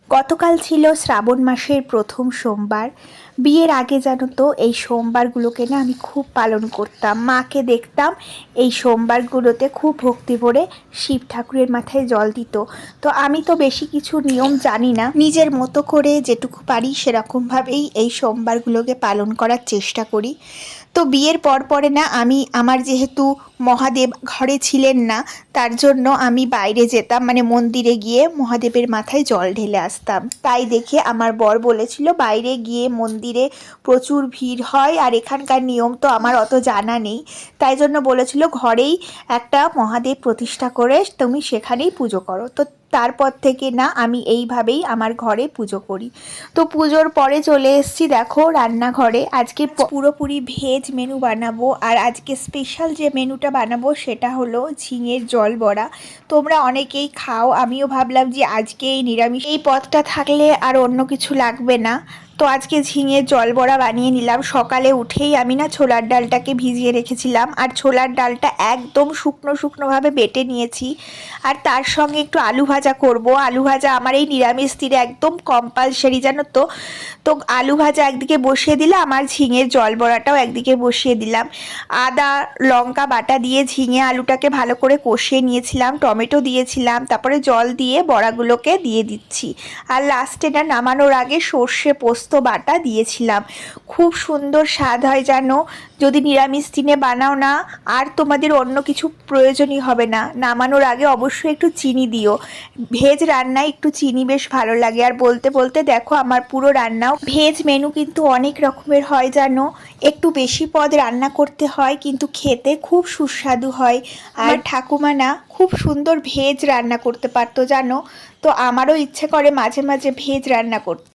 গতকাল ছিল শ্রাবণ মাসের প্রথম সোমবার। বিয়ের আগে জানো তো এই সোমবারগুলোকে না আমি খুব পালন করতাম। মাকে দেখতাম এই সোমবারগুলোতে খুব ভক্তি ভরে শিব ঠাকুরের মাথায় জল দিত। তো আমি তো বেশি কিছু নিয়ম জানি না, নিজের মতো করে যেটুকু পারি সেরকমভাবেই এই সোমবারগুলোকে পালন করার চেষ্টা করি। তো বিয়ের পরে না আমি আমার যেহেতু মহাদেব ঘরে ছিলেন না, তার জন্য আমি বাইরে যেতাম, মানে মন্দিরে গিয়ে মহাদেবের মাথায় জল ঢেলে আসতাম। তাই দেখে আমার বর বলেছিল বাইরে গিয়ে মন্দিরে প্রচুর ভিড় হয় আর এখানকার নিয়ম তো আমার অত জানা নেই, তাই জন্য বলেছিল ঘরেই একটা মহাদেব প্রতিষ্ঠা করে তুমি সেখানেই পুজো করো। তো তারপর থেকে না আমি এইভাবেই আমার ঘরে পুজো করি। তো পুজোর পরে চলে এসেছি দেখো রান্নাঘরে। আজকে পুরোপুরি ভেজ মেনু বানাবো, আর আজকে স্পেশাল যে মেনুটা বানাবো সেটা হলো ঝিঙের জল বড়া। তোমরা অনেকেই খাও, আমিও ভাবলাম যে আজকে এই নিরামিষ এই পদটা থাকলে আর অন্য কিছু লাগবে না। তো আজকে ঝিঙের জল বড়া বানিয়ে নিলাম। সকালে উঠেই আমি না ছোলার ডালটাকে ভিজিয়ে রেখেছিলাম, আর ছোলার ডালটা একদম শুকনোভাবে বেটে নিয়েছি। আর তার সঙ্গে একটু আলু ভাজা করব। আলু ভাজা আমার এই নিরামিষ দিনে একদম কম্পালসারি জানো তো। তো আলু ভাজা একদিকে বসিয়ে দিলাম, আমার ঝিঙের জল বড়াটাও একদিকে বসিয়ে দিলাম। আদা লঙ্কা বাটা দিয়ে ঝিঙে আলুটাকে ভালো করে কষিয়ে নিয়েছিলাম, টমেটো দিয়েছিলাম, তারপরে জল দিয়ে বড়াগুলোকে দিয়ে দিচ্ছি। আর লাস্টে না নামানোর আগে সর্ষে পোস্ত বাটা দিয়েছিলাম। খুব সুন্দর স্বাদ হয় জানো। যদি নিরামিষ দিনে বানাও না আর তোমাদের অন্য কিছু প্রয়োজনই হবে না। নামানোর আগে অবশ্যই একটু চিনি দিও। ভেজ রান্নায় একটু চিনি বেশ ভালো লাগে। আর বলতে বলতে দেখো আমার পুরো রান্নাও ভেজ মেনু কিন্তু অনেক রকমের হয় জানো। একটু বেশি পদ রান্না করতে হয় কিন্তু খেতে খুব সুস্বাদু হয়। আর ঠাকুমা না খুব সুন্দর ভেজ রান্না করতে পারতো জানো। তো আমারও ইচ্ছে করে মাঝে মাঝে ভেজ রান্না করতে।